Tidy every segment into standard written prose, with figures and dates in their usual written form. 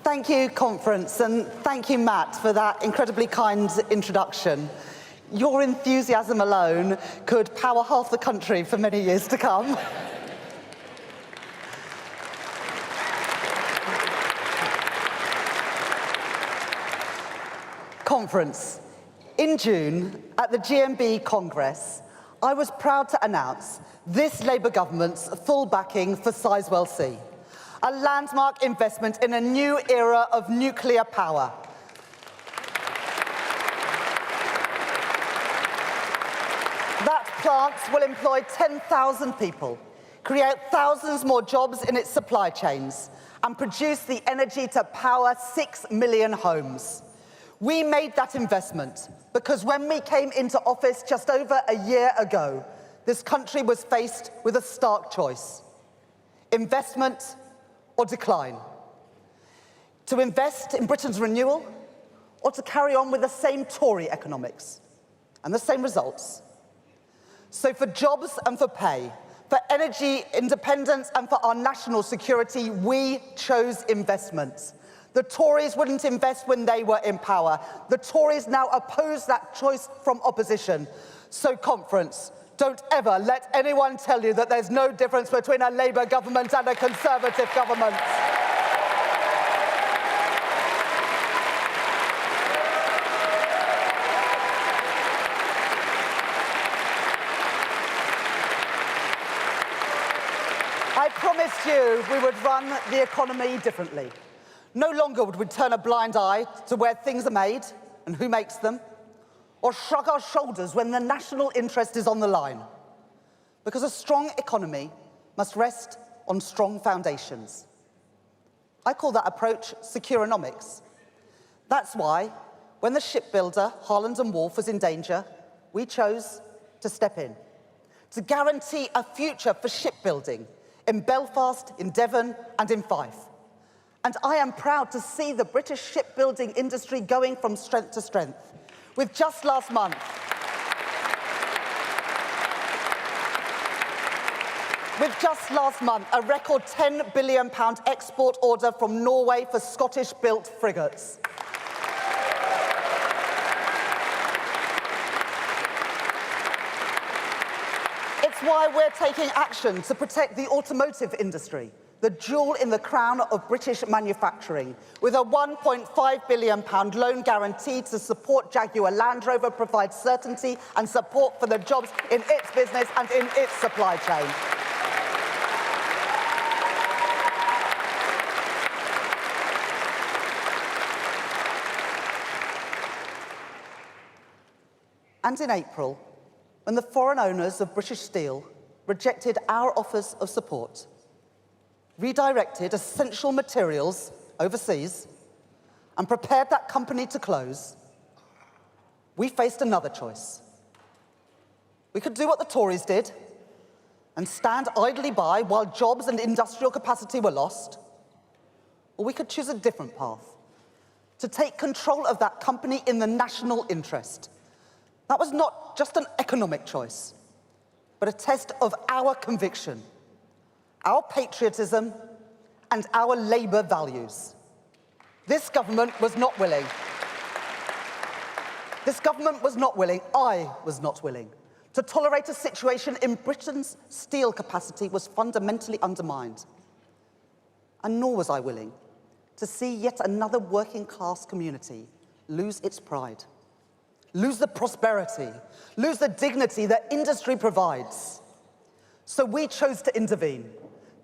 Thank you, conference, and thank you, Matt, for that incredibly kind introduction. Your enthusiasm alone could power half the country for many years to come. Conference. In June, at the GMB Congress, I was proud to announce this Labour government's full backing for Sizewell C, a landmark investment in a new era of nuclear power. That plant will employ 10,000 people, create thousands more jobs in its supply chains, and produce the energy to power 6 million homes. We made that investment because when we came into office just over a year ago, this country was faced with a stark choice: investment or decline. To invest in Britain's renewal, or to carry on with the same Tory economics and the same results. So for jobs and for pay, for energy independence and for our national security, we chose investment. The Tories wouldn't invest when they were in power. The Tories now oppose that choice from opposition. So, conference, don't ever let anyone tell you that there's no difference between a Labour government and a Conservative government. I promised you we would run the economy differently. No longer would we turn a blind eye to where things are made and who makes them, or shrug our shoulders when the national interest is on the line. Because a strong economy must rest on strong foundations. I call that approach Securomics. That's why, when the shipbuilder Harland and Wolff was in danger, we chose to step in, to guarantee a future for shipbuilding in Belfast, in Devon, and in Fife. And I am proud to see the British shipbuilding industry going from strength to strength. With just last month, a record £10 billion export order from Norway for Scottish-built frigates. It's why we're taking action to protect the automotive industry, the jewel in the crown of British manufacturing, with a £1.5 billion loan guarantee to support Jaguar Land Rover, provide certainty and support for the jobs in its business and in its supply chain. And in April, when the foreign owners of British Steel rejected our offers of support, redirected essential materials overseas, and prepared that company to close, we faced another choice. We could do what the Tories did and stand idly by while jobs and industrial capacity were lost, or we could choose a different path, to take control of that company in the national interest. That was not just an economic choice, but a test of our conviction, our patriotism, and our Labour values. This government was not willing. This government was not willing, I was not willing, to tolerate a situation in Britain's steel capacity was fundamentally undermined. And nor was I willing to see yet another working-class community lose its pride, lose the prosperity, lose the dignity that industry provides. So we chose to intervene,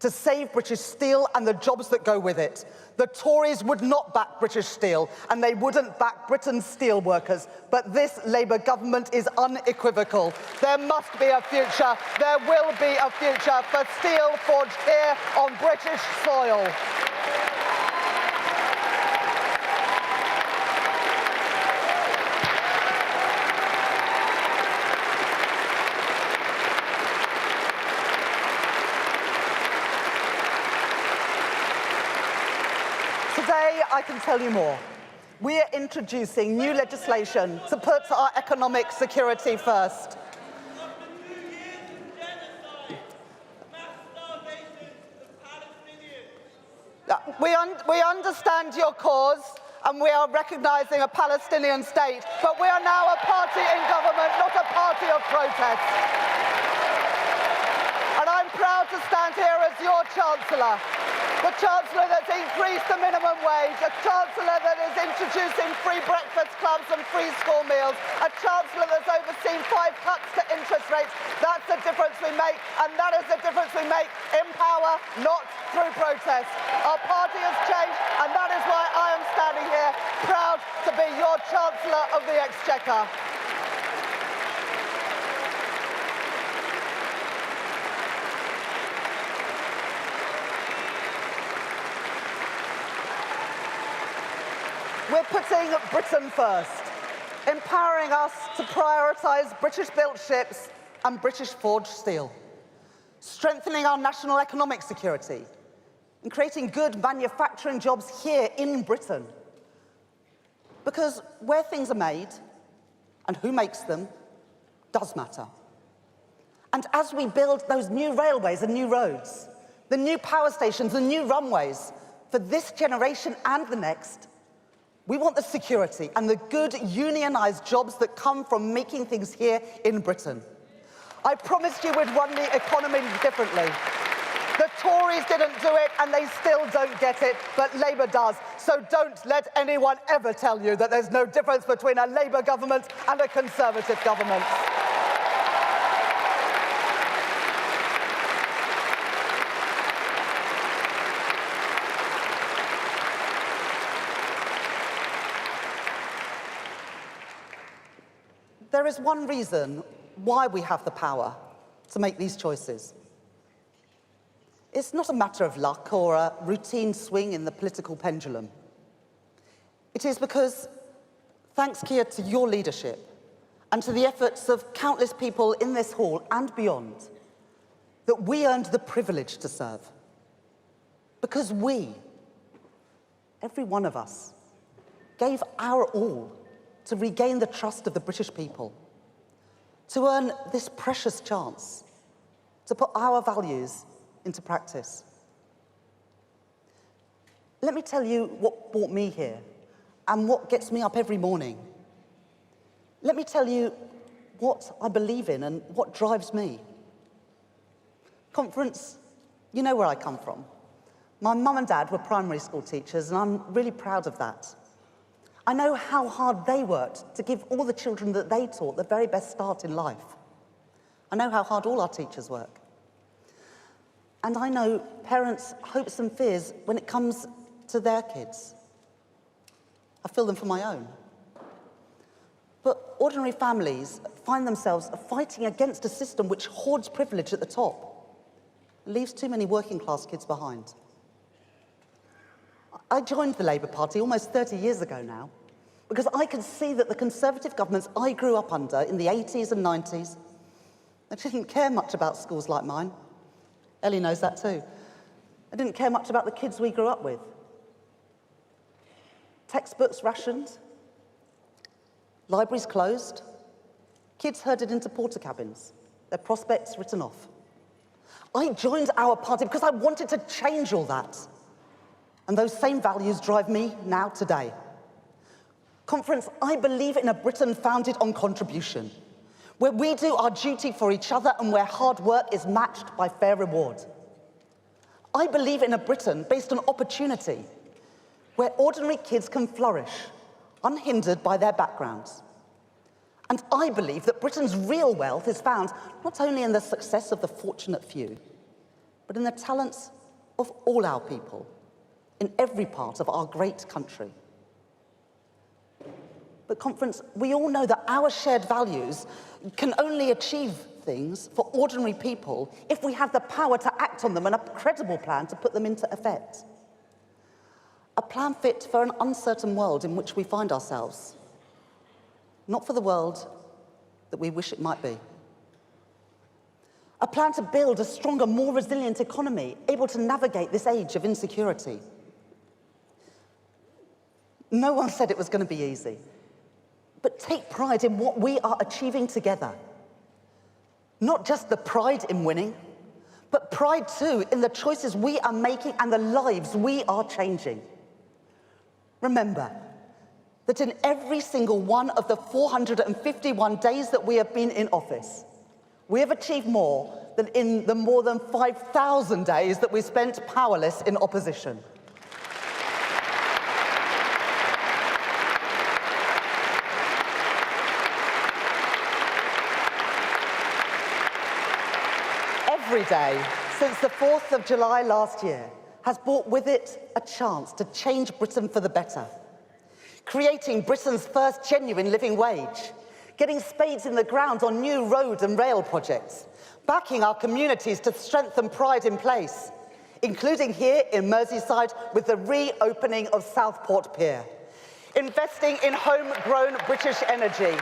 to save British steel and the jobs that go with it. The Tories would not back British steel, and they wouldn't back Britain's steel workers. But this Labour government is unequivocal. There must be a future, there will be a future for steel forged here on British soil. Today, I can tell you more. We are introducing new legislation to put our economic security first. we understand your cause, and we are recognising a Palestinian state, but we are now a party in government, not a party of protest. And I'm proud to stand here as your Chancellor, the Chancellor that's increased the minimum wage, a Chancellor that is introducing free breakfast clubs and free school meals, a Chancellor that's overseen 5 cuts to interest rates. That's the difference we make, and that is the difference we make in power, not through protest. Our party has changed, and that is why I am standing here, proud to be your Chancellor of the Exchequer. We're putting Britain first, empowering us to prioritise British-built ships and British-forged steel, strengthening our national economic security, and creating good manufacturing jobs here in Britain. Because where things are made and who makes them does matter. And as we build those new railways and new roads, the new power stations and new runways for this generation and the next, we want the security and the good unionised jobs that come from making things here in Britain. I promised you we'd run the economy differently. The Tories didn't do it, and they still don't get it, but Labour does. So don't let anyone ever tell you that there's no difference between a Labour government and a Conservative government. There is one reason why we have the power to make these choices. It's not a matter of luck or a routine swing in the political pendulum. It is because, thanks, Keir, to your leadership and to the efforts of countless people in this hall and beyond, that we earned the privilege to serve. Because we, every one of us, gave our all to regain the trust of the British people, to earn this precious chance to put our values into practice. Let me tell you what brought me here and what gets me up every morning. Let me tell you what I believe in and what drives me. Conference, you know where I come from. My mum and dad were primary school teachers, and I'm really proud of that. I know how hard they worked to give all the children that they taught the very best start in life. I know how hard all our teachers work. And I know parents' hopes and fears when it comes to their kids. I feel them for my own. But ordinary families find themselves fighting against a system which hoards privilege at the top and leaves too many working-class kids behind. I joined the Labour Party almost 30 years ago now because I could see that the Conservative governments I grew up under in the 80s and 90s, they didn't care much about schools like mine. Ellie knows that too. They didn't care much about the kids we grew up with. Textbooks rationed, libraries closed, kids herded into porter cabins, their prospects written off. I joined our party because I wanted to change all that. And those same values drive me now today. Conference, I believe in a Britain founded on contribution, where we do our duty for each other and where hard work is matched by fair reward. I believe in a Britain based on opportunity, where ordinary kids can flourish, unhindered by their backgrounds. And I believe that Britain's real wealth is found not only in the success of the fortunate few, but in the talents of all our people, in every part of our great country. But Conference, we all know that our shared values can only achieve things for ordinary people if we have the power to act on them and a credible plan to put them into effect. A plan fit for an uncertain world in which we find ourselves, not for the world that we wish it might be. A plan to build a stronger, more resilient economy, able to navigate this age of insecurity. No one said it was going to be easy, but take pride in what we are achieving together. Not just the pride in winning, but pride too in the choices we are making and the lives we are changing. Remember that in every single one of the 451 days that we have been in office, we have achieved more than in the more than 5,000 days that we spent powerless in opposition. Every day since the 4th of July last year has brought with it a chance to change Britain for the better. Creating Britain's first genuine living wage, getting spades in the ground on new road and rail projects, backing our communities to strengthen pride in place, including here in Merseyside with the reopening of Southport Pier, investing in homegrown British energy,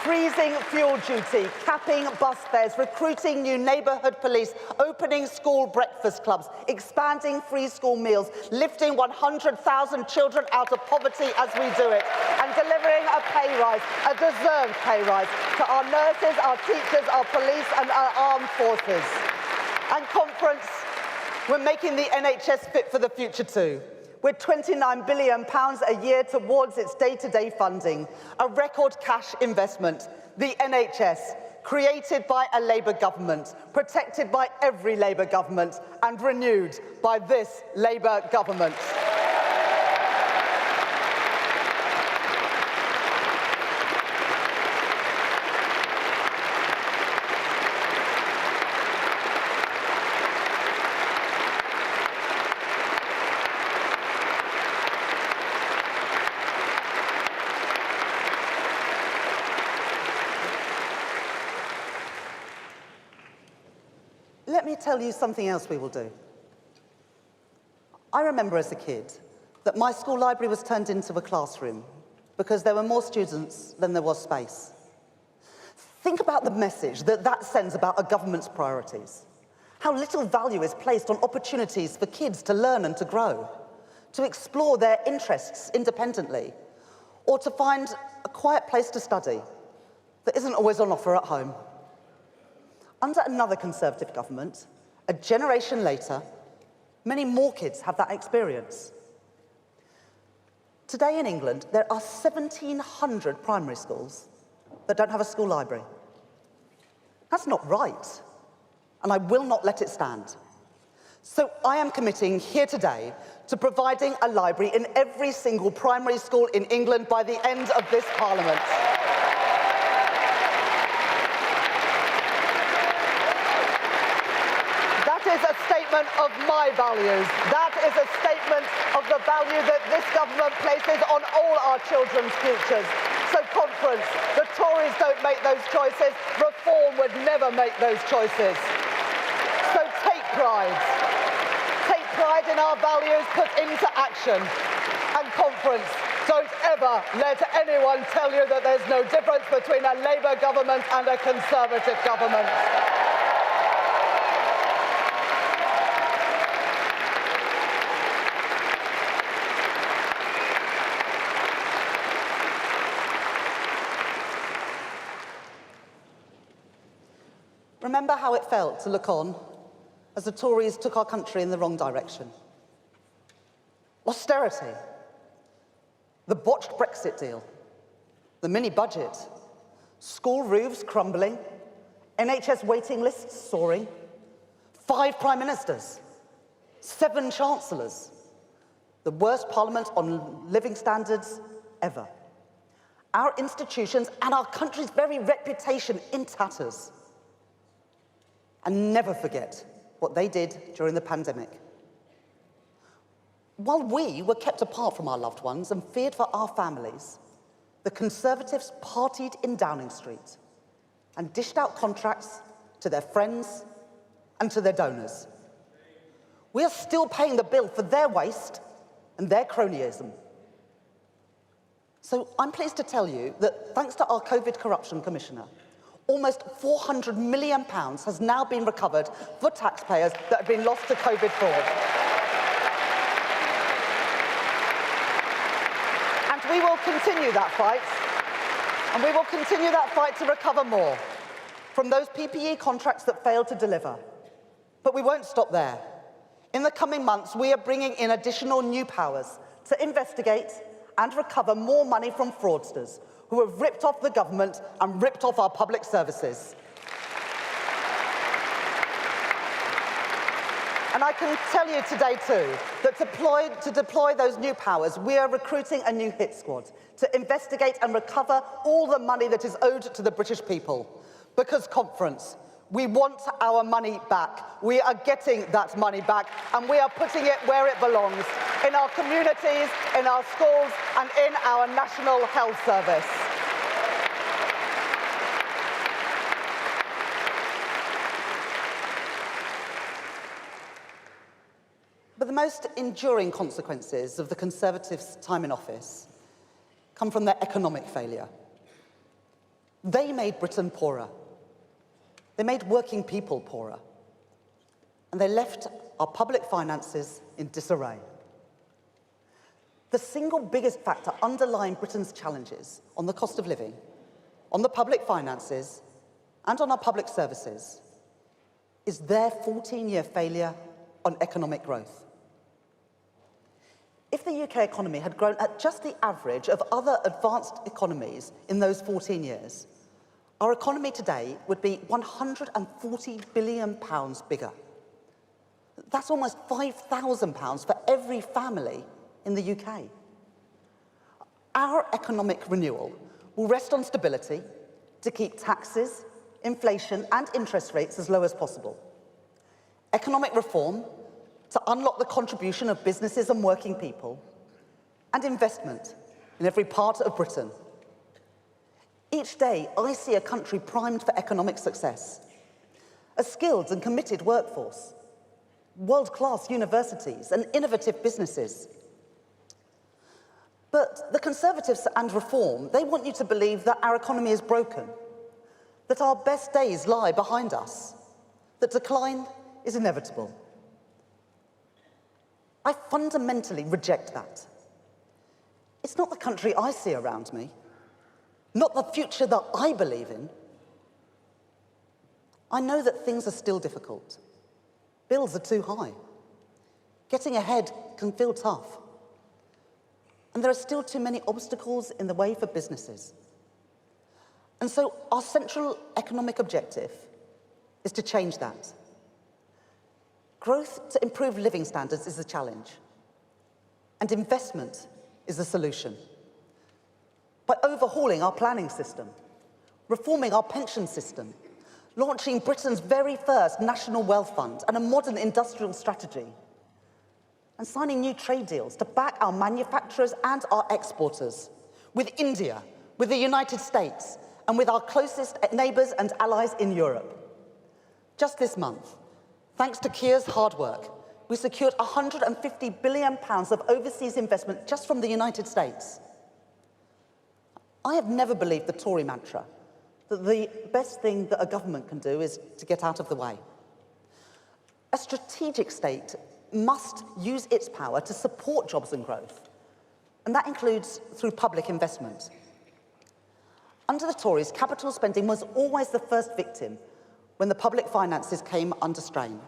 freezing fuel duty, capping bus fares, recruiting new neighbourhood police, opening school breakfast clubs, expanding free school meals, lifting 100,000 children out of poverty as we do it, and delivering a pay rise, a deserved pay rise, to our nurses, our teachers, our police and our armed forces. And conference, we're making the NHS fit for the future too, with £29 billion a year towards its day-to-day funding, a record cash investment, the NHS, created by a Labour government, protected by every Labour government, and renewed by this Labour government. Let me tell you something else we will do. I remember as a kid that my school library was turned into a classroom because there were more students than there was space. Think about the message that that sends about a government's priorities. How little value is placed on opportunities for kids to learn and to grow, to explore their interests independently, or to find a quiet place to study that isn't always on offer at home. Under another Conservative government, a generation later, many more kids have that experience. Today in England, there are 1,700 primary schools that don't have a school library. That's not right, and I will not let it stand. So I am committing here today to providing a library in every single primary school in England by the end of this Parliament. That is a statement of my values. That is a statement of the value that this government places on all our children's futures. So conference, the Tories don't make those choices. Reform would never make those choices. So take pride. Take pride in our values put into action. And conference, don't ever let anyone tell you that there's no difference between a Labour government and a Conservative government. Remember how it felt to look on as the Tories took our country in the wrong direction. Austerity, the botched Brexit deal, the mini-budget, school roofs crumbling, NHS waiting lists soaring, 5 prime ministers, 7 chancellors, the worst parliament on living standards ever. Our institutions and our country's very reputation in tatters. And never forget what they did during the pandemic. While we were kept apart from our loved ones and feared for our families, the Conservatives partied in Downing Street and dished out contracts to their friends and to their donors. We are still paying the bill for their waste and their cronyism. So I'm pleased to tell you that thanks to our COVID Corruption Commissioner, almost £400 million has now been recovered for taxpayers that have been lost to COVID fraud. And we will continue that fight. And we will continue that fight to recover more from those PPE contracts that failed to deliver. But we won't stop there. In the coming months, we are bringing in additional new powers to investigate and recover more money from fraudsters who have ripped off the government and ripped off our public services. And I can tell you today, too, that to deploy those new powers, we are recruiting a new hit squad to investigate and recover all the money that is owed to the British people. Because, conference, we want our money back. We are getting that money back, and we are putting it where it belongs, in our communities, in our schools, and in our National Health Service. But the most enduring consequences of the Conservatives' time in office come from their economic failure. They made Britain poorer. They made working people poorer. And they left our public finances in disarray. The single biggest factor underlying Britain's challenges on the cost of living, on the public finances, and on our public services is their 14-year failure on economic growth. If the UK economy had grown at just the average of other advanced economies in those 14 years, our economy today would be £140 billion bigger. That's almost £5,000 for every family in the UK. Our economic renewal will rest on stability to keep taxes, inflation, and interest rates as low as possible. Economic reform to unlock the contribution of businesses and working people, and investment in every part of Britain. Each day, I see a country primed for economic success, a skilled and committed workforce, world-class universities, and innovative businesses. But the Conservatives and Reform, they want you to believe that our economy is broken, that our best days lie behind us, that decline is inevitable. I fundamentally reject that. It's not the country I see around me, not the future that I believe in. I know that things are still difficult. Bills are too high. Getting ahead can feel tough. And there are still too many obstacles in the way for businesses. And so our central economic objective is to change that. Growth to improve living standards is the challenge, and investment is the solution. By overhauling our planning system, reforming our pension system, launching Britain's very first national wealth fund and a modern industrial strategy, and signing new trade deals to back our manufacturers and our exporters, with India, with the United States, and with our closest neighbours and allies in Europe. Just this month, thanks to Keir's hard work, we secured £150 billion of overseas investment just from the United States. I have never believed the Tory mantra that the best thing that a government can do is to get out of the way. A strategic state must use its power to support jobs and growth, and that includes through public investment. Under the Tories, capital spending was always the first victim when the public finances came under strain.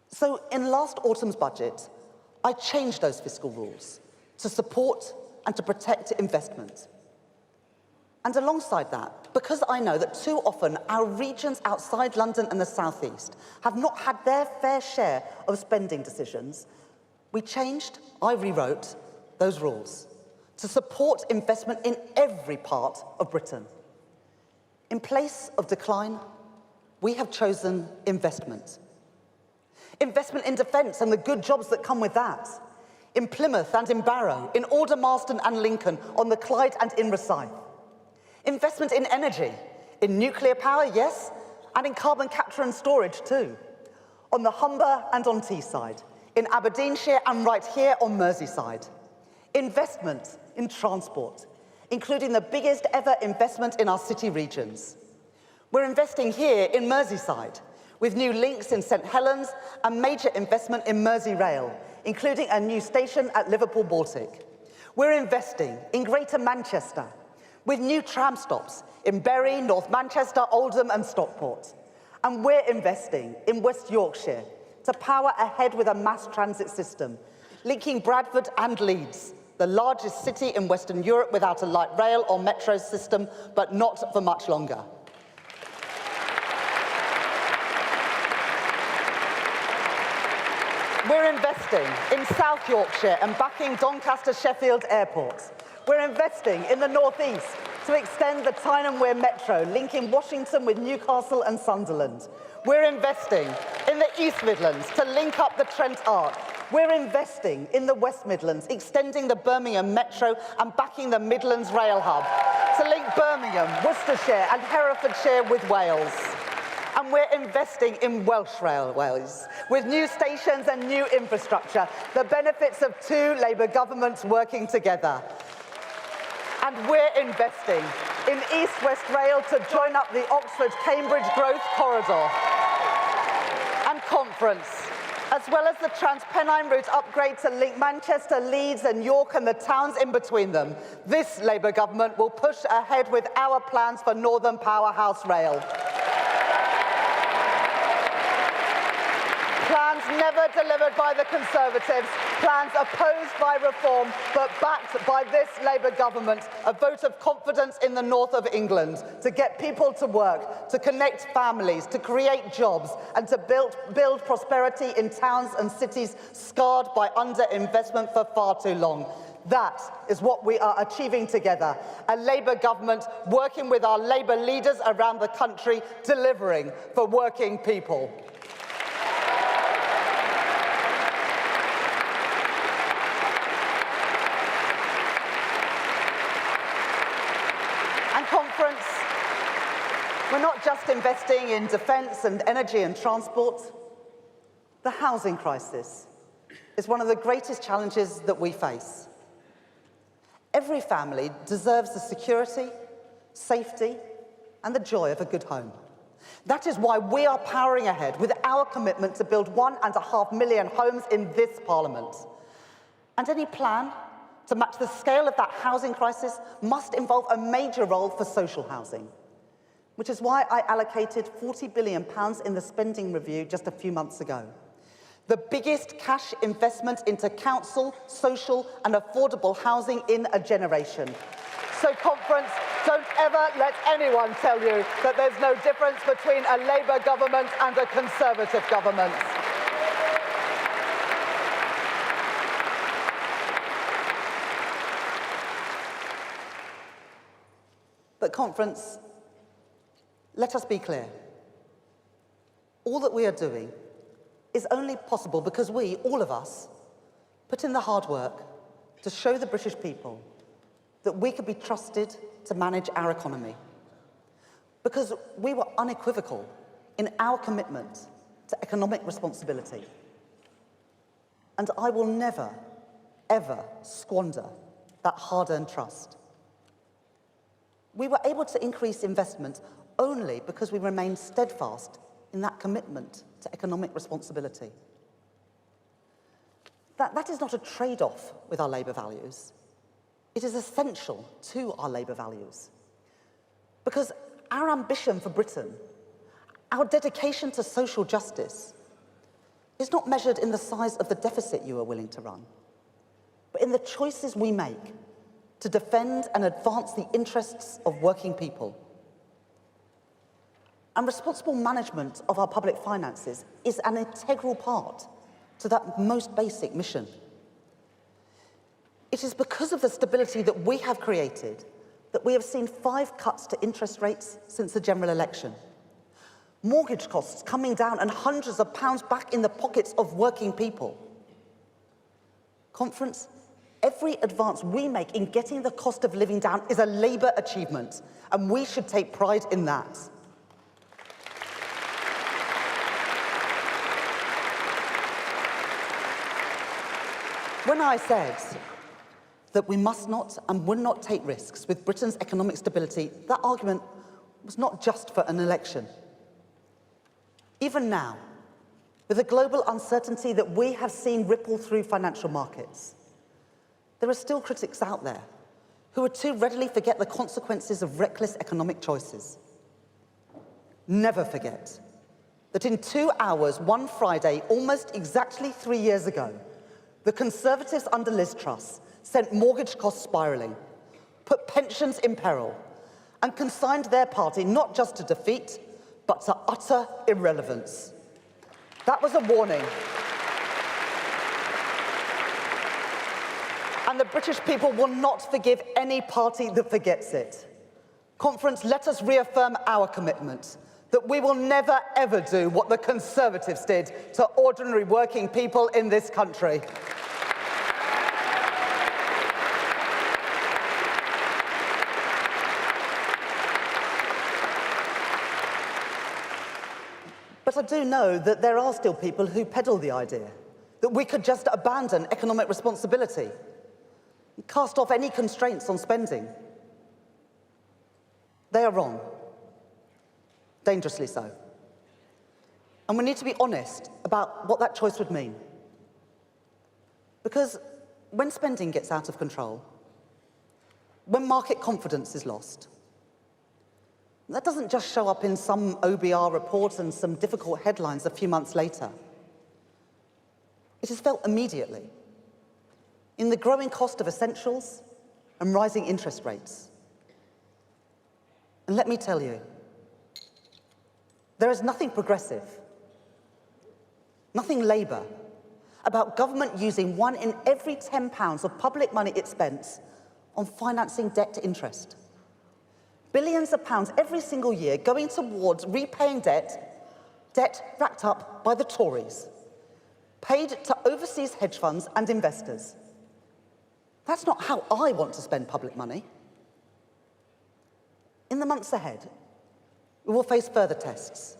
So in last autumn's budget, I changed those fiscal rules to support and to protect investment. And alongside that, because I know that too often our regions outside London and the South East have not had their fair share of spending decisions, I rewrote those rules to support investment in every part of Britain. In place of decline, we have chosen investment. Investment in defence and the good jobs that come with that. In Plymouth and in Barrow, in Aldermaston and Lincoln, on the Clyde and in Rosyth. Investment in energy, in nuclear power, yes, and in carbon capture and storage too. On the Humber and on Teesside, in Aberdeenshire and right here on Merseyside. Investment in transport, including the biggest ever investment in our city regions. We're investing here in Merseyside, with new links in St Helens and major investment in Merseyrail, including a new station at Liverpool Baltic. We're investing in Greater Manchester, with new tram stops in Bury, North Manchester, Oldham and Stockport. And we're investing in West Yorkshire to power ahead with a mass transit system, linking Bradford and Leeds the largest city in Western Europe without a light rail or metro system, but not for much longer. We're investing in South Yorkshire and backing Doncaster Sheffield airports. We're investing in the North East to extend the Tyne and Wear Metro, linking Washington with Newcastle and Sunderland. We're investing in the East Midlands to link up the Trent Arc. We're investing in the West Midlands, extending the Birmingham Metro and backing the Midlands Rail Hub to link Birmingham, Worcestershire and Herefordshire with Wales. And we're investing in Welsh railways with new stations and new infrastructure, the benefits of two Labour governments working together. And we're investing in East-West Rail to join up the Oxford-Cambridge Growth Corridor and Conference, as well as the Transpennine route upgrade to link Manchester, Leeds and York and the towns in between them. This Labour government will push ahead with our plans for Northern Powerhouse Rail. Plans never delivered by the Conservatives, plans opposed by Reform, but backed by this Labour government, a vote of confidence in the north of England, to get people to work, to connect families, to create jobs, and to build prosperity in towns and cities scarred by underinvestment for far too long. That is what we are achieving together, a Labour government working with our Labour leaders around the country, delivering for working people. Conference, we're not just investing in defence and energy and transport. The housing crisis is one of the greatest challenges that we face. Every family deserves the security, safety and the joy of a good home. That is why we are powering ahead with our commitment to build 1.5 million homes in this Parliament. And any plan to match the scale of that housing crisis must involve a major role for social housing, which is why I allocated £40 billion in the spending review just a few months ago. The biggest cash investment into council, social and affordable housing in a generation. So, Conference, don't ever let anyone tell you that there's no difference between a Labour government and a Conservative government. But, Conference, let us be clear. All that we are doing is only possible because we, all of us, put in the hard work to show the British people that we could be trusted to manage our economy. Because we were unequivocal in our commitment to economic responsibility. And I will never, ever squander that hard-earned trust. We were able to increase investment only because we remained steadfast in that commitment to economic responsibility. That is not a trade-off with our Labour values. It is essential to our Labour values. Because our ambition for Britain, our dedication to social justice, is not measured in the size of the deficit you are willing to run, but in the choices we make to defend and advance the interests of working people. And responsible management of our public finances is an integral part to that most basic mission. It is because of the stability that we have created that we have seen 5 cuts to interest rates since the general election. Mortgage costs coming down and hundreds of pounds back in the pockets of working people. Conference, every advance we make in getting the cost of living down is a Labour achievement, and we should take pride in that. When I said that we must not and would not take risks with Britain's economic stability, that argument was not just for an election. Even now, with the global uncertainty that we have seen ripple through financial markets, there are still critics out there who would too readily forget the consequences of reckless economic choices. Never forget that in 2 hours, one Friday, almost exactly 3 years ago, the Conservatives under Liz Truss sent mortgage costs spiralling, put pensions in peril, and consigned their party not just to defeat, but to utter irrelevance. That was a warning. And the British people will not forgive any party that forgets it. Conference, let us reaffirm our commitment that we will never, ever do what the Conservatives did to ordinary working people in this country. But I do know that there are still people who peddle the idea that we could just abandon economic responsibility, cast off any constraints on spending. They are wrong, dangerously so. And we need to be honest about what that choice would mean. Because when spending gets out of control, when market confidence is lost, that doesn't just show up in some OBR report and some difficult headlines a few months later. It is felt immediately in the growing cost of essentials and rising interest rates. And let me tell you, there is nothing progressive, nothing Labour, about government using 1 in every £10 of public money it spends on financing debt to interest. Billions of pounds every single year going towards repaying debt racked up by the Tories, paid to overseas hedge funds and investors. That's not how I want to spend public money. In the months ahead, we will face further tests,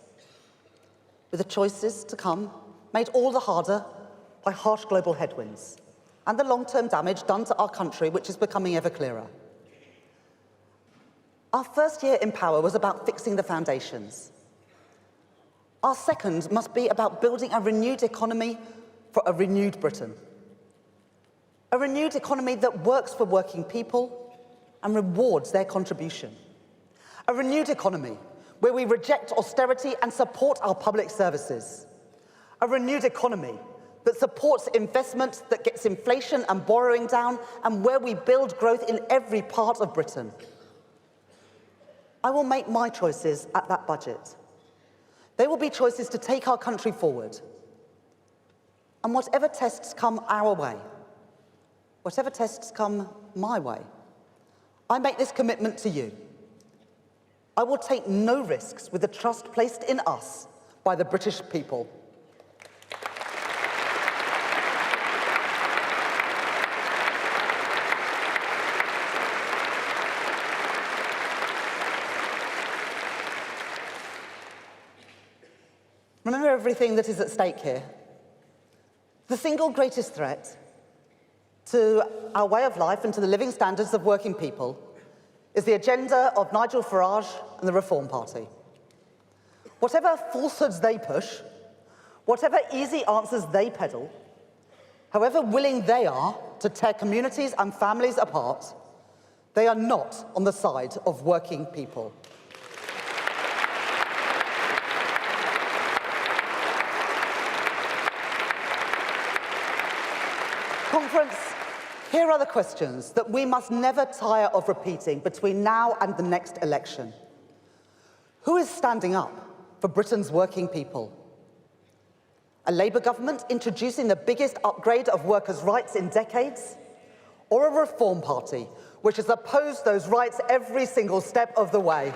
with the choices to come made all the harder by harsh global headwinds and the long-term damage done to our country, which is becoming ever clearer. Our first year in power was about fixing the foundations. Our second must be about building a renewed economy for a renewed Britain. A renewed economy that works for working people and rewards their contribution. A renewed economy where we reject austerity and support our public services. A renewed economy that supports investment, that gets inflation and borrowing down, and where we build growth in every part of Britain. I will make my choices at that budget. They will be choices to take our country forward. And whatever tests come our way, whatever tests come my way, I make this commitment to you. I will take no risks with the trust placed in us by the British people. Remember everything that is at stake here. The single greatest threat to our way of life and to the living standards of working people is the agenda of Nigel Farage and the Reform Party. Whatever falsehoods they push, whatever easy answers they peddle, however willing they are to tear communities and families apart, they are not on the side of working people. Conference, here are the questions that we must never tire of repeating between now and the next election. Who is standing up for Britain's working people? A Labour government introducing the biggest upgrade of workers' rights in decades? Or a Reform Party which has opposed those rights every single step of the way?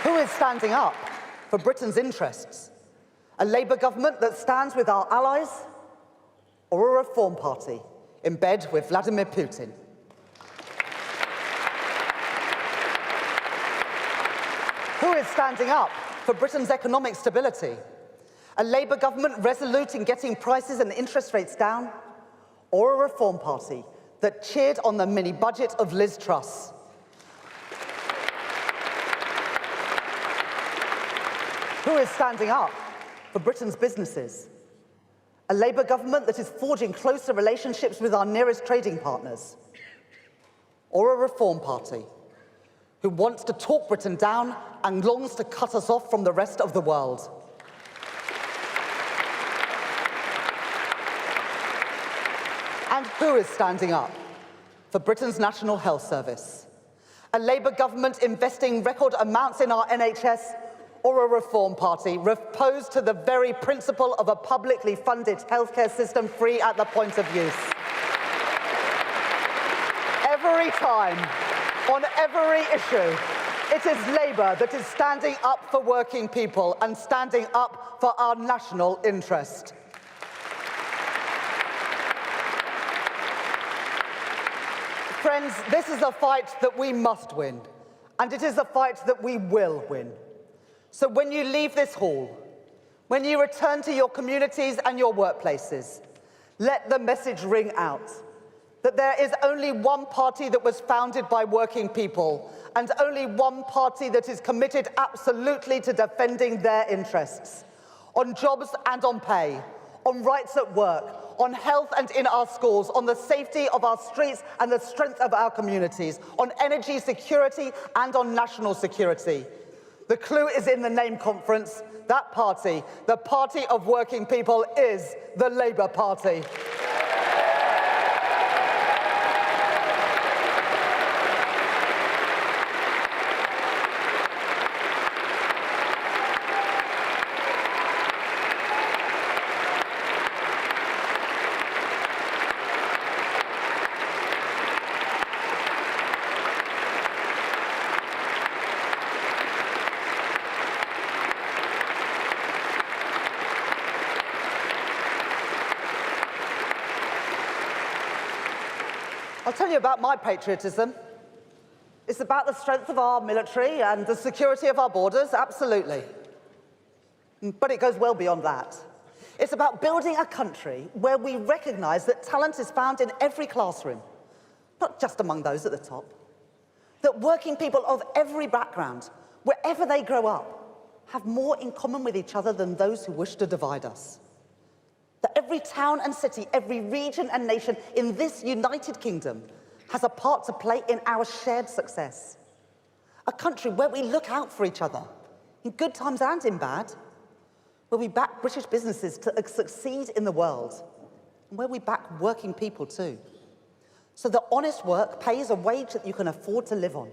Who is standing up for Britain's interests? A Labour government that stands with our allies, or a Reform Party in bed with Vladimir Putin? Who is standing up for Britain's economic stability? A Labour government resolute in getting prices and interest rates down, or a Reform Party that cheered on the mini-budget of Liz Truss? Who is standing up for Britain's businesses? A Labour government that is forging closer relationships with our nearest trading partners? Or a Reform Party who wants to talk Britain down and longs to cut us off from the rest of the world? And who is standing up for Britain's National Health Service? A Labour government investing record amounts in our NHS, or a Reform Party opposed to the very principle of a publicly funded healthcare system free at the point of use? Every time, on every issue, it is Labour that is standing up for working people and standing up for our national interest. Friends, this is a fight that we must win, and it is a fight that we will win. So when you leave this hall, when you return to your communities and your workplaces, let the message ring out that there is only one party that was founded by working people, and only one party that is committed absolutely to defending their interests, on jobs and on pay, on rights at work, on health and in our schools, on the safety of our streets and the strength of our communities, on energy security and on national security. The clue is in the name, conference. That party, the party of working people, is the Labour Party. I'll tell you about my patriotism. It's about the strength of our military and the security of our borders, absolutely. But it goes well beyond that. It's about building a country where we recognise that talent is found in every classroom, not just among those at the top. That working people of every background, wherever they grow up, have more in common with each other than those who wish to divide us. That every town and city, every region and nation in this United Kingdom has a part to play in our shared success. A country where we look out for each other, in good times and in bad, where we back British businesses to succeed in the world, and where we back working people too. So that honest work pays a wage that you can afford to live on.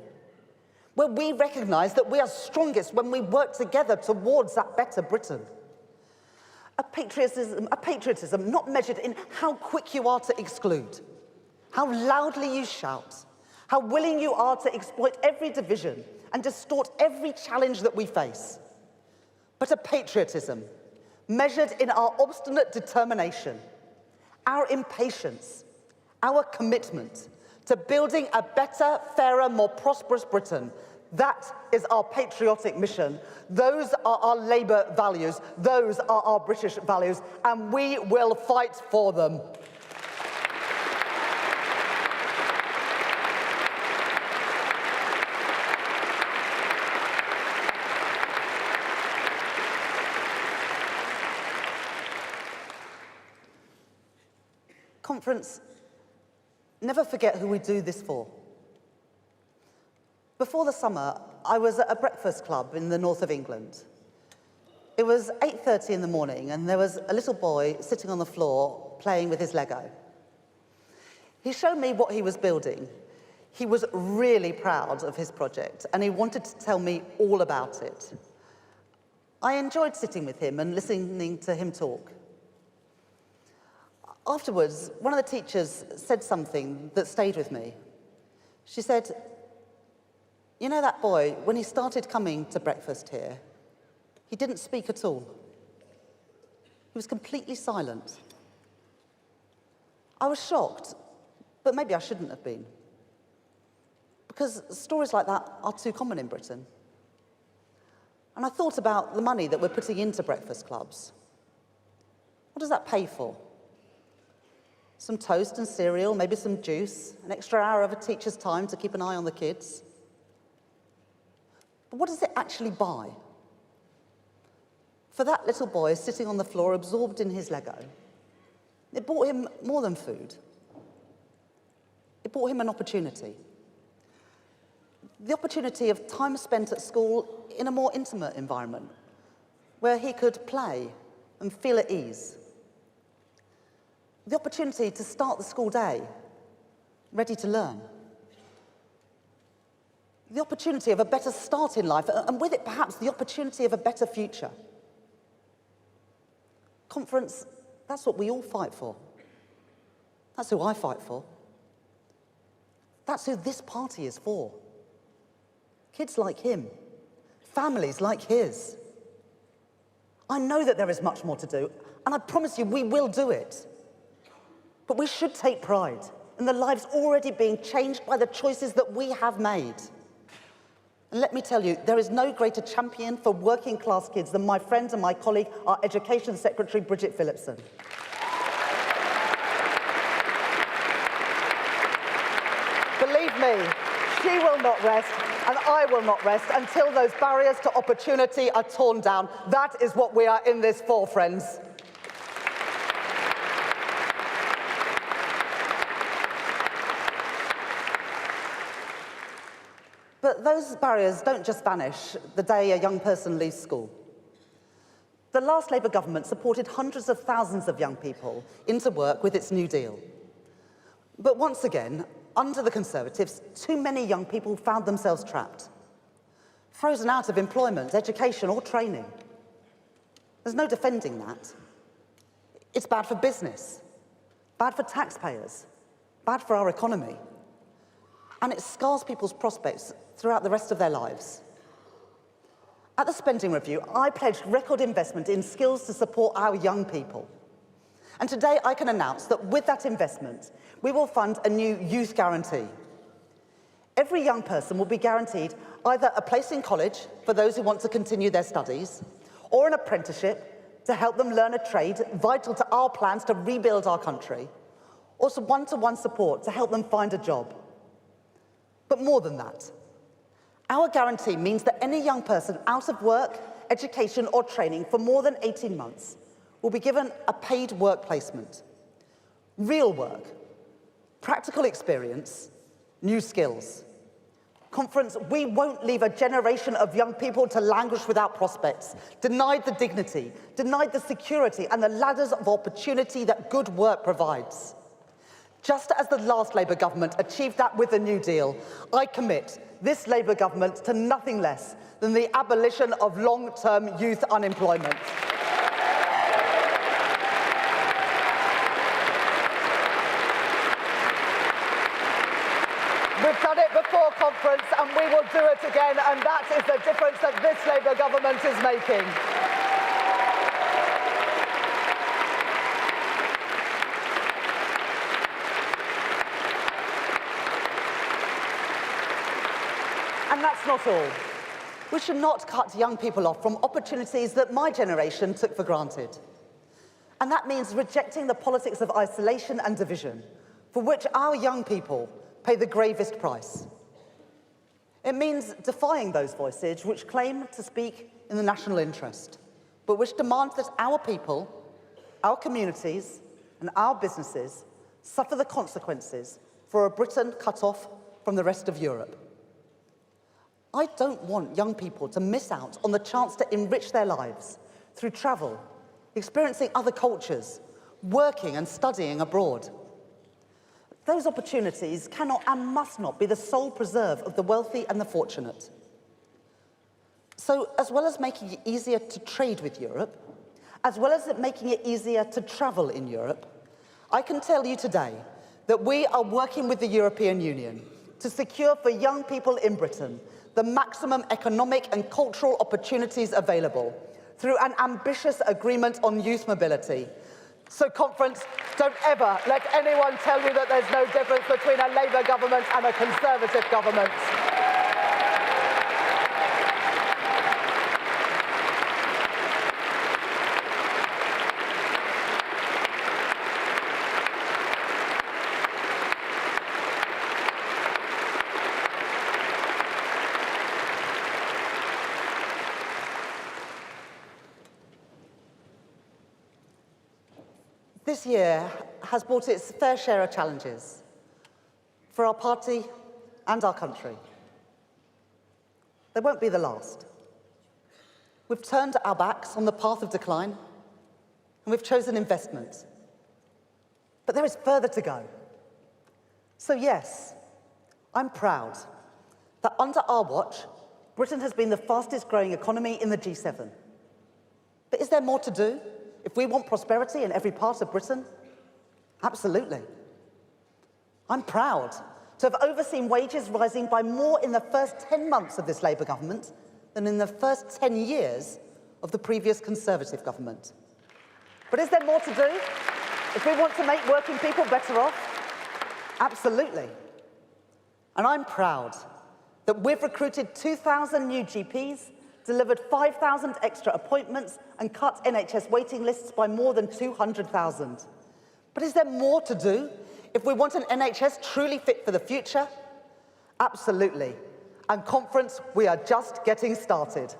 Where we recognise that we are strongest when we work together towards that better Britain. A patriotism not measured in how quick you are to exclude, how loudly you shout, how willing you are to exploit every division and distort every challenge that we face. But a patriotism measured in our obstinate determination, our impatience, our commitment to building a better, fairer, more prosperous Britain. That is our patriotic mission. Those are our Labour values. Those are our British values, and we will fight for them. Conference, never forget who we do this for. Before the summer, I was at a breakfast club in the north of England. It was 8:30 in the morning, and there was a little boy sitting on the floor playing with his Lego. He showed me what he was building. He was really proud of his project, and he wanted to tell me all about it. I enjoyed sitting with him and listening to him talk. Afterwards, one of the teachers said something that stayed with me. She said, "You know that boy, when he started coming to breakfast here, he didn't speak at all. He was completely silent." I was shocked, but maybe I shouldn't have been. Because stories like that are too common in Britain. And I thought about the money that we're putting into breakfast clubs. What does that pay for? Some toast and cereal, maybe some juice, an extra hour of a teacher's time to keep an eye on the kids. But what does it actually buy? For that little boy sitting on the floor, absorbed in his Lego, it bought him more than food. It bought him an opportunity. The opportunity of time spent at school in a more intimate environment, where he could play and feel at ease. The opportunity to start the school day ready to learn. The opportunity of a better start in life, and with it perhaps the opportunity of a better future. Conference, that's what we all fight for. That's who I fight for. That's who this party is for. Kids like him, families like his. I know that there is much more to do, and I promise you we will do it. But we should take pride in the lives already being changed by the choices that we have made. And let me tell you, there is no greater champion for working class kids than my friend and my colleague, our Education Secretary, Bridget Phillipson. Believe me, she will not rest, and I will not rest until those barriers to opportunity are torn down. That is what we are in this for, friends. But those barriers don't just vanish the day a young person leaves school. The last Labour government supported hundreds of thousands of young people into work with its New Deal. But once again, under the Conservatives, too many young people found themselves trapped, frozen out of employment, education, or training. There's no defending that. It's bad for business, bad for taxpayers, bad for our economy. And it scars people's prospects throughout the rest of their lives. At the spending review, I pledged record investment in skills to support our young people. And today I can announce that with that investment, we will fund a new youth guarantee. Every young person will be guaranteed either a place in college for those who want to continue their studies, or an apprenticeship to help them learn a trade vital to our plans to rebuild our country, or some one-to-one support to help them find a job. But more than that, our guarantee means that any young person out of work, education, or training for more than 18 months will be given a paid work placement. Real work, practical experience, new skills. Conference, we won't leave a generation of young people to languish without prospects, denied the dignity, denied the security, and the ladders of opportunity that good work provides. Just as the last Labour government achieved that with the New Deal, I commit this Labour government to nothing less than the abolition of long-term youth unemployment. We've done it before, Conference, and we will do it again, and that is the difference that this Labour government is making. And that's not all. We should not cut young people off from opportunities that my generation took for granted. And that means rejecting the politics of isolation and division, for which our young people pay the gravest price. It means defying those voices which claim to speak in the national interest, but which demand that our people, our communities, and our businesses suffer the consequences for a Britain cut off from the rest of Europe. I don't want young people to miss out on the chance to enrich their lives through travel, experiencing other cultures, working and studying abroad. Those opportunities cannot and must not be the sole preserve of the wealthy and the fortunate. So, as well as making it easier to trade with Europe, as well as making it easier to travel in Europe, I can tell you today that we are working with the European Union to secure for young people in Britain the maximum economic and cultural opportunities available through an ambitious agreement on youth mobility. So, Conference, don't ever let anyone tell you that there's no difference between a Labour government and a Conservative government. This year has brought its fair share of challenges for our party and our country. They won't be the last. We've turned our backs on the path of decline, and we've chosen investment. But there is further to go. So yes, I'm proud that under our watch, Britain has been the fastest growing economy in the G7. But is there more to do if we want prosperity in every part of Britain? Absolutely. I'm proud to have overseen wages rising by more in the first 10 months of this Labour government than in the first 10 years of the previous Conservative government. But is there more to do if we want to make working people better off? Absolutely. And I'm proud that we've recruited 2,000 new GPs, delivered 5,000 extra appointments, and cut NHS waiting lists by more than 200,000. But is there more to do if we want an NHS truly fit for the future? Absolutely. And conference, we are just getting started.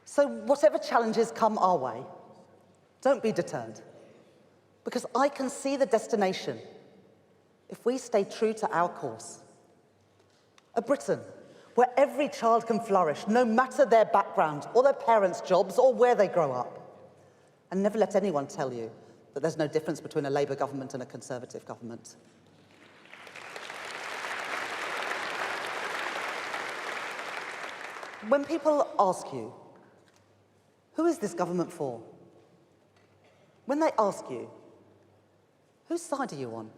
So whatever challenges come our way, don't be deterred, because I can see the destination if we stay true to our course. A Britain where every child can flourish, no matter their background or their parents' jobs or where they grow up. And never let anyone tell you that there's no difference between a Labour government and a Conservative government. When people ask you, who is this government for? When they ask you, whose side are you on?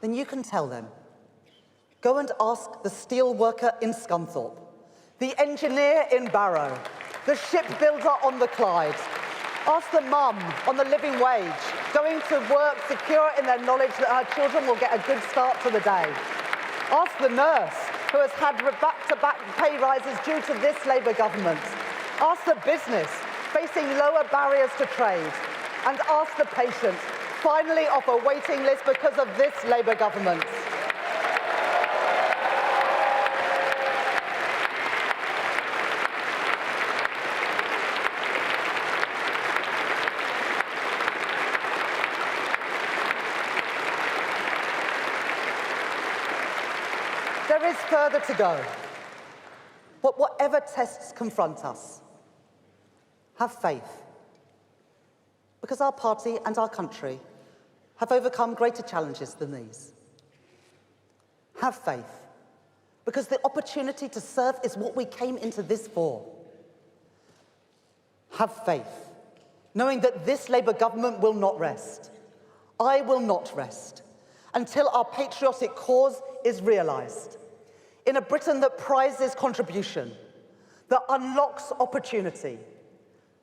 Then you can tell them. Go and ask the steel worker in Scunthorpe, the engineer in Barrow, the shipbuilder on the Clyde. Ask the mum on the living wage, going to work secure in their knowledge that her children will get a good start to the day. Ask the nurse who has had back-to-back pay rises due to this Labour government. Ask the business facing lower barriers to trade. And ask the patient finally off a waiting list because of this Labour government. There is further to go. But whatever tests confront us, have faith. Because our party and our country have overcome greater challenges than these. Have faith. Because the opportunity to serve is what we came into this for. Have faith, knowing that this Labour government will not rest. I will not rest until our patriotic cause is realised. In a Britain that prizes contribution, that unlocks opportunity,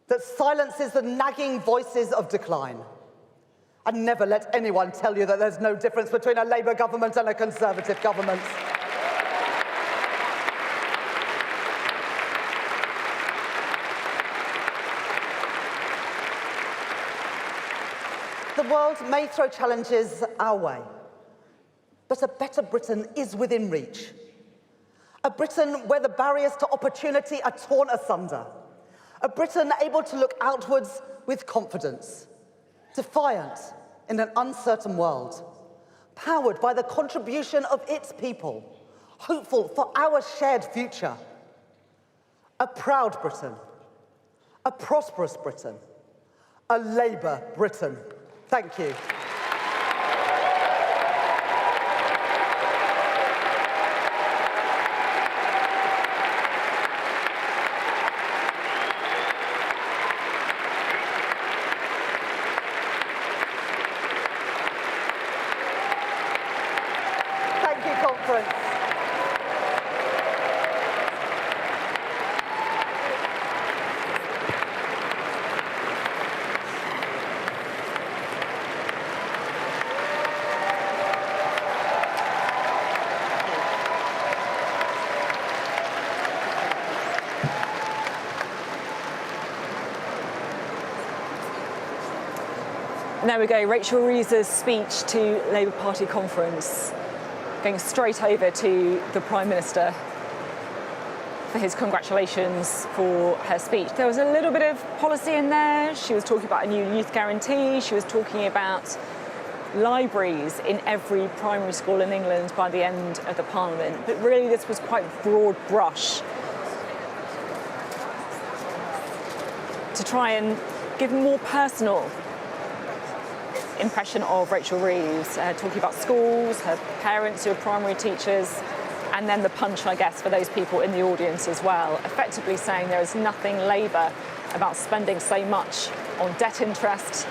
that silences the nagging voices of decline. And never let anyone tell you that there's no difference between a Labour government and a Conservative government. The world may throw challenges our way, but a better Britain is within reach. A Britain where the barriers to opportunity are torn asunder. A Britain able to look outwards with confidence, defiant in an uncertain world, powered by the contribution of its people, hopeful for our shared future. A proud Britain, a prosperous Britain, a Labour Britain. Thank you. And there we go, Rachel Reeves' speech to Labour Party conference, going straight over to the Prime Minister for his congratulations for her speech. There was a little bit of policy in there. She was talking about a new youth guarantee. She was talking about libraries in every primary school in England by the end of the Parliament. But really this was quite broad brush to try and give a more personal impression of Rachel Reeves, talking about schools, her parents who are primary teachers, and then the punch, I guess, for those people in the audience as well, effectively saying there is nothing Labour about spending so much on debt interest,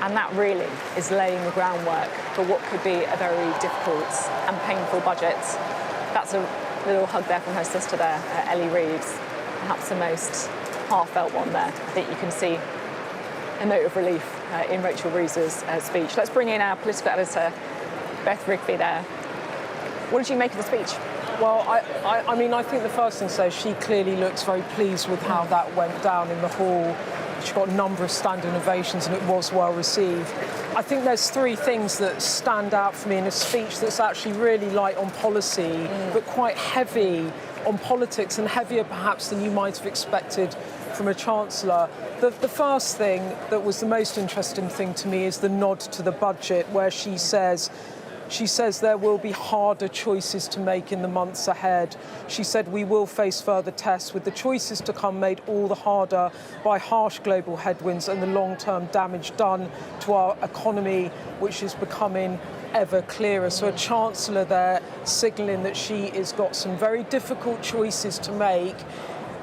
and that really is laying the groundwork for what could be a very difficult and painful budget. That's a little hug there from her sister there, Ellie Reeves, perhaps the most heartfelt one there. I think you can see a note of relief in Rachel Reeves' speech. Let's bring in our political editor, Beth Rigby there. What did you make of the speech? Well, I mean, I think the first thing to say, she clearly looks very pleased with how that went down in the hall. She got a number of standing ovations and it was well received. I think there's three things that stand out for me in a speech that's actually really light on policy, but quite heavy on politics, and heavier perhaps than you might have expected from a Chancellor. The first thing that was the most interesting thing to me is the nod to the budget, where she says there will be harder choices to make in the months ahead. She said we will face further tests, with the choices to come made all the harder by harsh global headwinds and the long-term damage done to our economy, which is becoming ever clearer. So a Chancellor there signalling that she has got some very difficult choices to make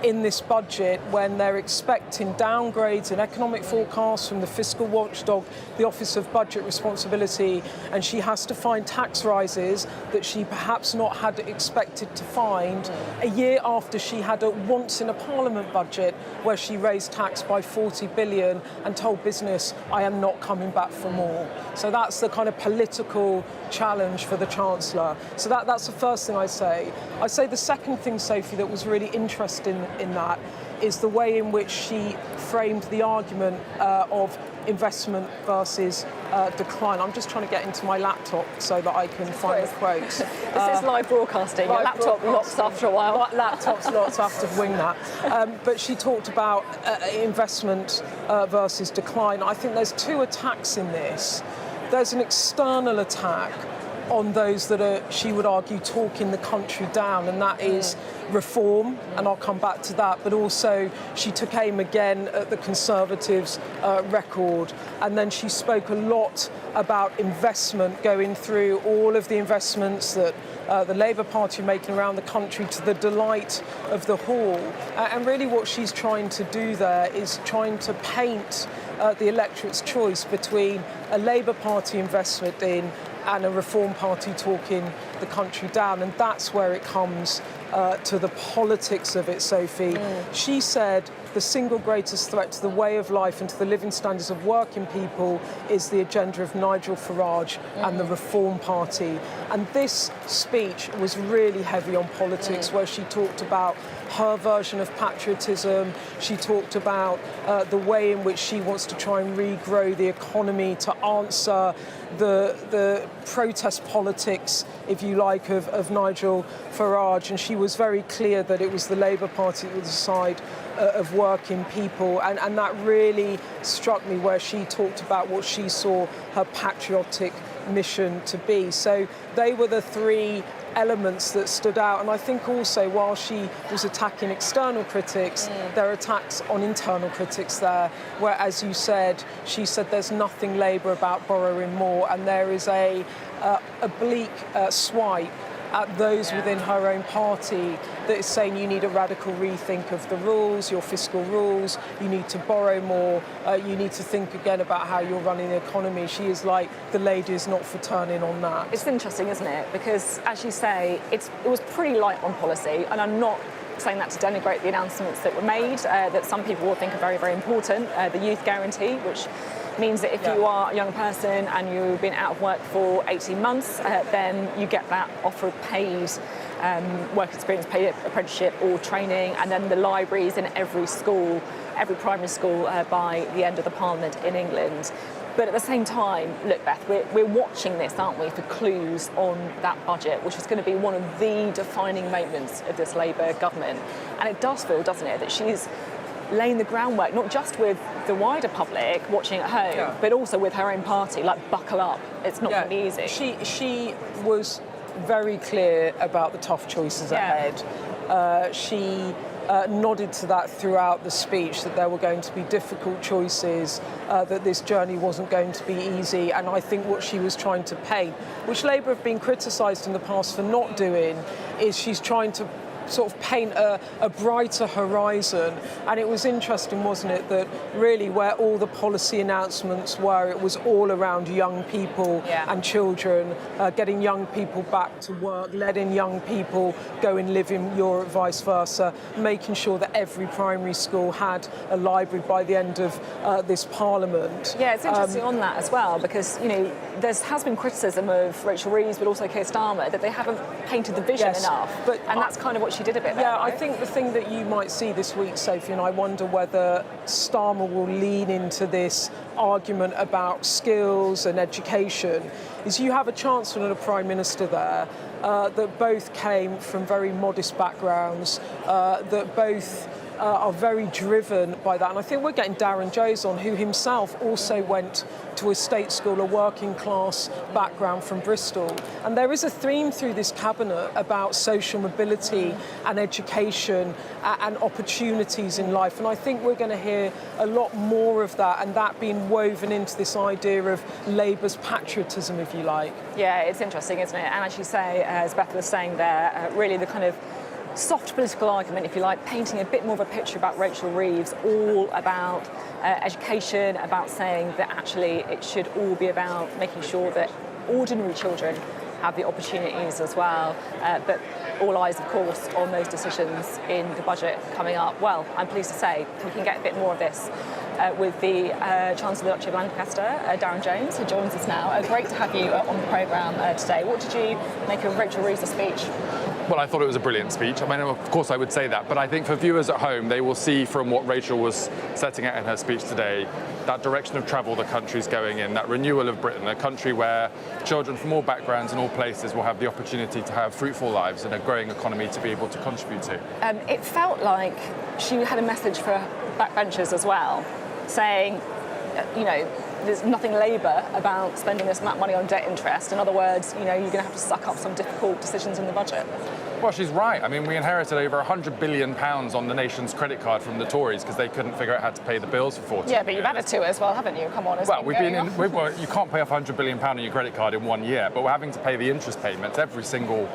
in this budget, when they're expecting downgrades in economic forecasts from the fiscal watchdog, the Office of Budget Responsibility, and she has to find tax rises that she perhaps not had expected to find a year after she had a once in a Parliament budget where she raised tax by 40 billion and told business, I am not coming back for more. So that's the kind of political challenge for the Chancellor. So that's the first thing I say. I say the second thing, Sophie, that was really interesting in that is the way in which she framed the argument of investment versus decline. I'm just trying to get into my laptop so that I can find the quotes. This is live broadcasting. Your laptop locks after a while. Laptop's locked after wing that. But she talked about investment versus decline. I think there's two attacks in this. There's an external attack on those that are, she would argue, talking the country down, and that is reform, and I'll come back to that, but also she took aim again at the Conservatives' record, and then she spoke a lot about investment, going through all of the investments that the Labour Party are making around the country, to the delight of the hall. And really what she's trying to do there is trying to paint the electorate's choice between a Labour Party investment in and a Reform Party talking the country down, and that's where it comes to the politics of it, Sophie. She said the single greatest threat to the way of life and to the living standards of working people is the agenda of Nigel Farage and the Reform Party. And this speech was really heavy on politics, where she talked about her version of patriotism. She talked about the way in which she wants to try and regrow the economy to answer the protest politics, if you like, of Nigel Farage. And she was very clear that it was the Labour Party that was the side of working people. And that really struck me, where she talked about what she saw her patriotic mission to be. So they were the three elements that stood out. And I think also, while she was attacking external critics, there are attacks on internal critics there, where, as you said, she said there's nothing Labour about borrowing more, and there is a oblique swipe at those within her own party that is saying you need a radical rethink of the rules, your fiscal rules, you need to borrow more, you need to think again about how you're running the economy. She is like, the lady is not for turning on that. It's interesting, isn't it? Because, as you say, it was pretty light on policy, and I'm not saying that to denigrate the announcements that were made, that some people will think are very, very important. The youth guarantee, which means that if you are a young person and you've been out of work for 18 months, then you get that offer of paid work experience, paid apprenticeship or training, and then the libraries in every school, every primary school by the end of the Parliament in England. But at the same time, look, Beth, we're watching this, aren't we, for clues on that budget, which is going to be one of the defining moments of this Labour government. And it does feel, doesn't it, that she's laying the groundwork, not just with the wider public watching at home, but also with her own party. Like, buckle up, it's not going to be easy. She was very clear about the tough choices ahead. She nodded to that throughout the speech, that there were going to be difficult choices, that this journey wasn't going to be easy. And I think what she was trying to paint, which Labour have been criticised in the past for not doing, is she's trying to sort of paint a brighter horizon. And it was interesting, wasn't it, that really where all the policy announcements were, it was all around young people and children, getting young people back to work, letting young people go and live in Europe, vice versa, making sure that every primary school had a library by the end of this Parliament. Yeah, it's interesting on that as well, because, you know, there has been criticism of Rachel Reeves, but also Keir Starmer, that they haven't painted the vision enough. And that's kind of what she did a bit there. Yeah, right? I think the thing that you might see this week, Sophie, and I wonder whether Starmer will lean into this argument about skills and education, is you have a Chancellor and a Prime Minister there that both came from very modest backgrounds, that both are very driven by that. And I think we're getting Darren Jones on, who himself also went to a state school, a working class background from Bristol. And there is a theme through this cabinet about social mobility and education and opportunities in life. And I think we're going to hear a lot more of that, and that being woven into this idea of Labour's patriotism, if you like. Yeah, it's interesting, isn't it? And as you say, as Beth was saying there, really the kind of soft political argument, if you like, painting a bit more of a picture about Rachel Reeves, all about education, about saying that actually it should all be about making sure that ordinary children have the opportunities as well. But all eyes, of course, on those decisions in the budget coming up. Well, I'm pleased to say we can get a bit more of this with the Chancellor of Lancaster, Darren Jones, who joins us now. Great to have you on the programme today. What did you make of Rachel Reeves' speech? Well, I thought it was a brilliant speech. I mean, of course I would say that, but I think for viewers at home, they will see from what Rachel was setting out in her speech today, that direction of travel the country's going in, that renewal of Britain, a country where children from all backgrounds and all places will have the opportunity to have fruitful lives and a growing economy to be able to contribute to. It felt like she had a message for backbenchers as well, saying, you know, there's nothing Labour about spending this amount of money on debt interest. In other words, you know, you're going to have to suck up some difficult decisions in the budget. Well, she's right. I mean, we inherited over £100 billion on the nation's credit card from the Tories because they couldn't figure out how to pay the bills for 40 years. Yeah, but you've added to it as well, haven't you? Come on. Well, you can't pay off £100 billion on your credit card in 1 year, but we're having to pay the interest payments every single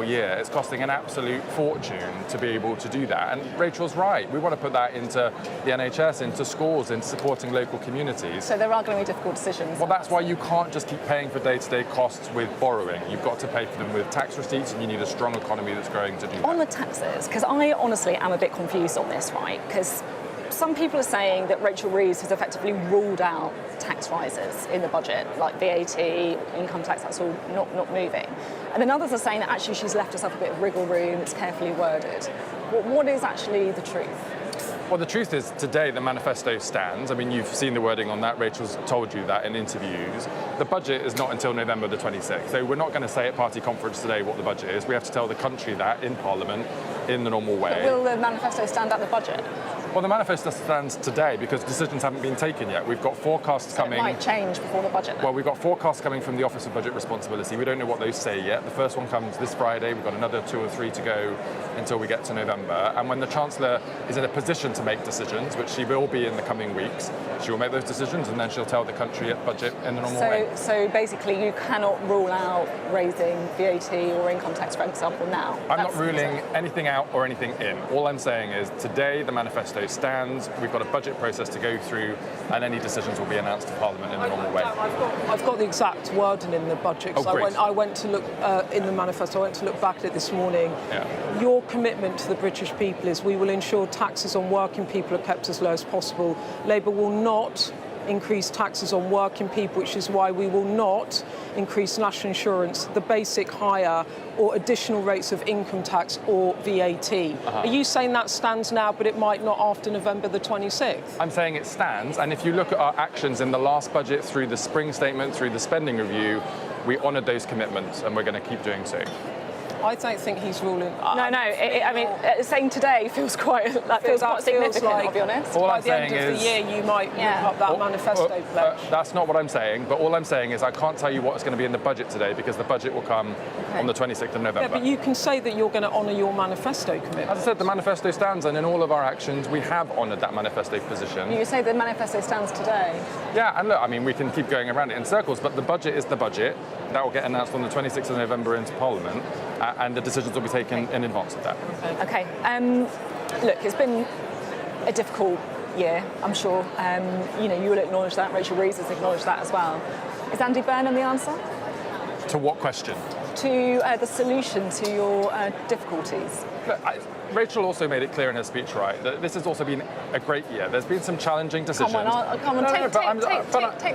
year. It's costing an absolute fortune to be able to do that. And Rachel's right. We want to put that into the NHS, into schools, into supporting local communities. So there are going to be difficult decisions. Well, that's why you can't just keep paying for day-to-day costs with borrowing. You've got to pay for them with tax receipts, and you need a strong economy that's growing to do that. On the taxes, because I honestly am a bit confused on this, right? Because some people are saying that Rachel Reeves has effectively ruled out tax rises in the budget, like VAT, income tax, that's all not moving. And then others are saying that actually she's left herself a bit of wriggle room, it's carefully worded. What is actually the truth? Well, the truth is, today the manifesto stands. I mean, you've seen the wording on that. Rachel's told you that in interviews. The budget is not until November the 26th. So we're not going to say at party conference today what the budget is. We have to tell the country that in Parliament in the normal way. But will the manifesto stand at the budget? Well, the manifesto stands today because decisions haven't been taken yet. We've got forecasts coming. It might change before the budget, then. Well, we've got forecasts coming from the Office of Budget Responsibility. We don't know what those say yet. The first one comes this Friday. We've got another 2 or 3 to go until we get to November. And when the Chancellor is in a position to make decisions, which she will be in the coming weeks, she will make those decisions and then she'll tell the country at budget in the normal way. So basically you cannot rule out raising VAT or income tax, for example, now? I'm not ruling anything out or anything in. All I'm saying is today the manifesto stands. We've got a budget process to go through, and any decisions will be announced to Parliament in the normal way. I've got the exact wording in the budget. Oh, great. I went to look in the manifesto. I went to look back at it this morning. Yeah. Your commitment to the British people is we will ensure taxes on working people are kept as low as possible. Labour will not increase taxes on working people, which is why we will not increase national insurance, the basic higher or additional rates of income tax or VAT. Are you saying that stands now, but it might not after November the 26th? I'm saying it stands, and if you look at our actions in the last budget, through the spring statement, through the spending review, we honoured those commitments, and we're going to keep doing so. I don't think he's ruling. I mean, saying today feels quite significant, like, I'll be honest. All by I'm the end saying of the year, you might whip up that manifesto pledge. That's not what I'm saying, but all I'm saying is I can't tell you what's going to be in the budget today because the budget will come on the 26th of November. Yeah, but you can say that you're going to honour your manifesto commitment. As I said, the manifesto stands, and in all of our actions, we have honoured that manifesto position. You say the manifesto stands today? Yeah, and look, I mean, we can keep going around it in circles, but the budget is the budget. That will get announced on the 26th of November into Parliament, and the decisions will be taken in advance of that. Okay. Look, it's been a difficult year, I'm sure. You will acknowledge that. Rachel Reeves has acknowledged that as well. Is Andy Burnham the answer? To what question? To the solution to your difficulties. Look, Rachel also made it clear in her speech, right, that this has also been a great year. There's been some challenging decisions. Take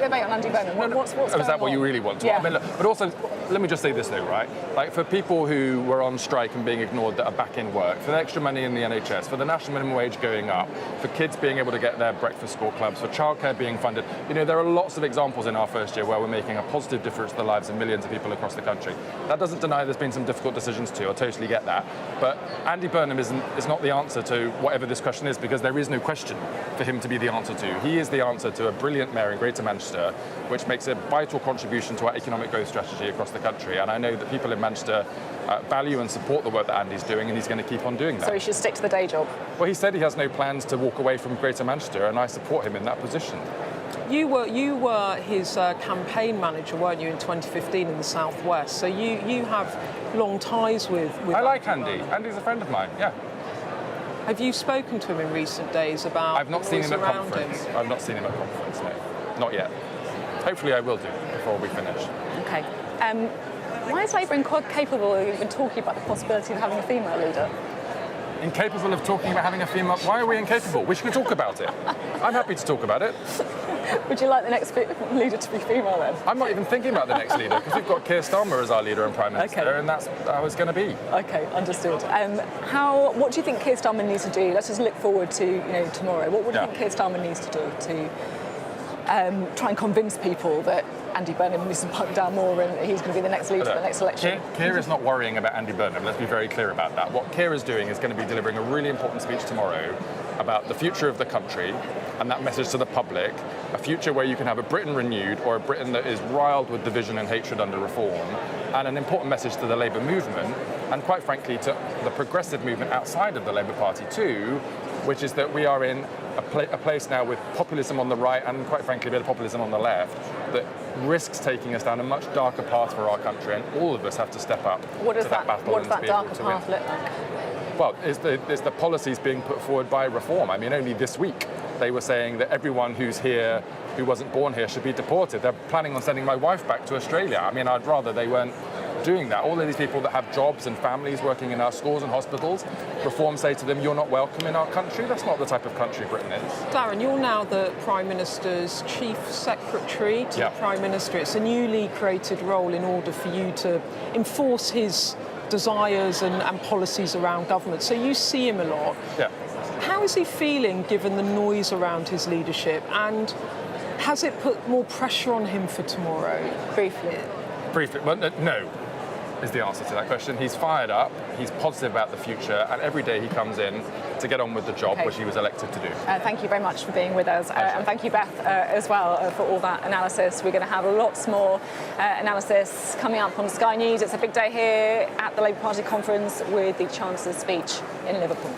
the bait on Andy Burnham. What's going on? Is that what you really want to? Yeah. I mean, look, but also, let me just say this though, right? Like for people who were on strike and being ignored that are back in work, for the extra money in the NHS, for the national minimum wage going up, for kids being able to get their breakfast school clubs, for childcare being funded, there are lots of examples in our first year where we're making a positive difference to the lives of millions of people across the country. That doesn't deny there's been some difficult decisions too. I totally get that. But Andy Burnham is not the answer to whatever this question is, because there is no question for him to be the answer to. He is the answer to a brilliant mayor in Greater Manchester, which makes a vital contribution to our economic growth strategy across the country. And I know that people in Manchester value and support the work that Andy's doing, and he's going to keep on doing that. So he should stick to the day job? Well, he said he has no plans to walk away from Greater Manchester, and I support him in that position. You were his campaign manager, weren't you, in 2015 in the Southwest? So you have long ties with I like Andy. Andy's a friend of mine, yeah. Have you spoken to him in recent days about I've not seen him at around conference. him? I've not seen him at conference, no. Not yet. Hopefully I will do before we finish. Okay. Why is Labour incapable of even talking about the possibility of having a female leader? Incapable of talking about having a female... Why are we incapable? We should talk about it. I'm happy to talk about it. Would you like the next leader to be female then? I'm not even thinking about the next leader because we've got Keir Starmer as our leader and Prime Minister, and that's how it's going to be. Okay, understood. What do you think Keir Starmer needs to do? Let's just look forward to tomorrow. What do you think Keir Starmer needs to do to try and convince people that Andy Burnham needs to pipe down more and he's going to be the next leader for the next election? Keir is not worrying about Andy Burnham. Let's be very clear about that. What Keir is doing is going to be delivering a really important speech tomorrow about the future of the country and that message to the public, a future where you can have a Britain renewed or a Britain that is riled with division and hatred under reform, and an important message to the Labour movement, and quite frankly to the progressive movement outside of the Labour Party too, which is that we are in a place now with populism on the right and quite frankly a bit of populism on the left that risks taking us down a much darker path for our country, and all of us have to step up to that battle. What does that darker path look like? Well, it's the policies being put forward by reform. I mean, only this week they were saying that everyone who's here, who wasn't born here, should be deported. They're planning on sending my wife back to Australia. I mean, I'd rather they weren't doing that. All of these people that have jobs and families working in our schools and hospitals, reform say to them, you're not welcome in our country. That's not the type of country Britain is. Darren, you're now the Prime Minister's Chief Secretary to the Prime Minister. It's a newly created role in order for you to enforce his desires and policies around government. So you see him a lot. Yeah. How is he feeling given the noise around his leadership, and has it put more pressure on him for tomorrow? Briefly. Well, no, is the answer to that question. He's fired up, he's positive about the future, and every day he comes in to get on with the job which he was elected to do. Thank you very much for being with us, and thank you, Beth, as well, for all that analysis. We're going to have lots more analysis coming up on Sky News. It's a big day here at the Labour Party conference with the Chancellor's speech in Liverpool.